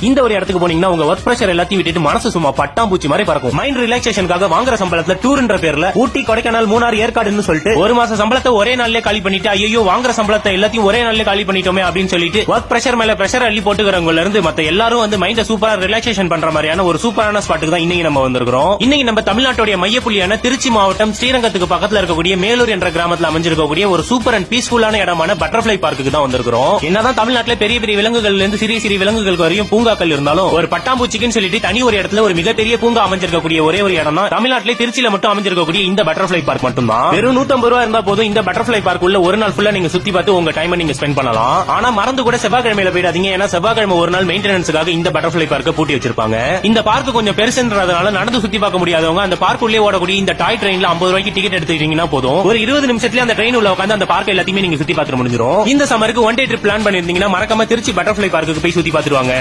இந்த ஒரு இடத்துக்கு போனீங்கன்னா உங்க ஒர்க் பிரஷர் எல்லாத்தையும் விட்டுட்டு மனசு சும்மா பட்டாம்பூச்சி மாதிரி பறக்கும். மைண்ட் ரிலாக்சேஷனுக்காக வாங்குற சம்பளத்துல டூர்ன்ற பேர்ல ஊட்டி, கொடைக்கானல், மூணார், ஏற்காடுன்னு சொல்லிட்டு ஒரு மாச சம்பளத்தை ஒரே நாள்லயே காலி பண்ணிட்டு ஐயோ வாங்குற சம்பளத்தை எல்லாத்தையும் ஒரே நாள்லயே காலி பண்ணிட்டோமே அப்படின்னு சொல்லிட்டு ஒர்க் பிரஷர் மேல பிரஷர் அள்ளி போட்டுக்கிறவங்க இருந்து மத்த எல்லாரும் வந்து மைண்ட சூப்பரா ரிலாக்சேஷன் பண்ற மாதிரியான ஒரு சூப்பரான ஸ்பாட்டுக்கு தான் இன்னைக்கு நம்ம வந்திருக்கிறோம். இன்னைக்கு நம்ம தமிழ்நாட்டுடைய மையப்புள்ளியான திருச்சி மாவட்டம் ஸ்ரீரங்கத்துக்கு பக்கத்துல இருக்கக்கூடிய மேலூர் என்ற கிராமத்துல அமைஞ்சிருக்கக்கூடிய ஒரு சூப்பர் அண்ட் பீஸ்ஃபுல்லான இடமான பட்டர்ஃபிளை பார்க்குக்கு தான் வந்திருக்கிறோம். என்னதான் தமிழ்நாட்டில் பெரிய பெரிய விலங்குகள்ல இருந்து சிறிய சிறிய விலங்குகளுக்கு வரையும் பூங்காக்கள் இருந்தாலும் ஒரு பட்டாம்பூச்சிக்குன்னு சொல்லிட்டு தனி ஒரு இடத்துல ஒரு மிகப்பெரிய பூங்கா அமைஞ்சிருக்கக்கூடிய ஒரே ஒரு இடம் தான் தமிழ்நாட்டிலே திருச்சியில மட்டும் அமைஞ்சிருக்கக்கூடிய இந்த பட்டர்ஃபிளை பார்க் மட்டும் தான். வெறும் 150 ரூபாய் இருந்தா போதும் இந்த பட்டர்ஃபிளை பார்க் உள்ள ஒரு நாள் ஃபுல்லா நீங்க சுத்தி பார்த்து உங்க டைம் நீங்க ஸ்பெண்ட் பண்ணலாம். ஆனா மறந்து கூட செவ்வாய்க்கிழமையில போயிடாதீங்க. ஏன்னா செவ்வாய்க்கிழமை ஒரு நாள் மெயின்டெனன்ஸுக்காக இந்த பட்டர்ஃபிளை பார்க்க பூட்டி வச்சிருப்பாங்க. இந்த பார்க் கொஞ்சம் பெருசுன்றதுனால நடந்து சுத்தி பார்க்க முடியாதவங்க அந்த பார்க் உள்ளே ஓடக்கூடிய இந்த டாய் ட்ரெயின்ல 50 ரூபாய்க்கு டிக்கெட் எடுத்துக்கிட்டீங்கன்னா போதும் ஒரு 20 நிமிஷத்துல அந்த ட்ரெயின் உள்ள உட்காந்து அந்த பார்க் எல்லாத்தையுமே நீங்க சுத்தி பார்த்து முடிஞ்சிடும். இந்த சம்மருக்கு ஒன் டே ட்ரிப் பிளான் பண்ணிருந்தீங்கன்னா மறக்காம திருச்சி பட்டர்ஃபிளை பார்க்கு போய் சுத்தி பார்த்துருவாங்க.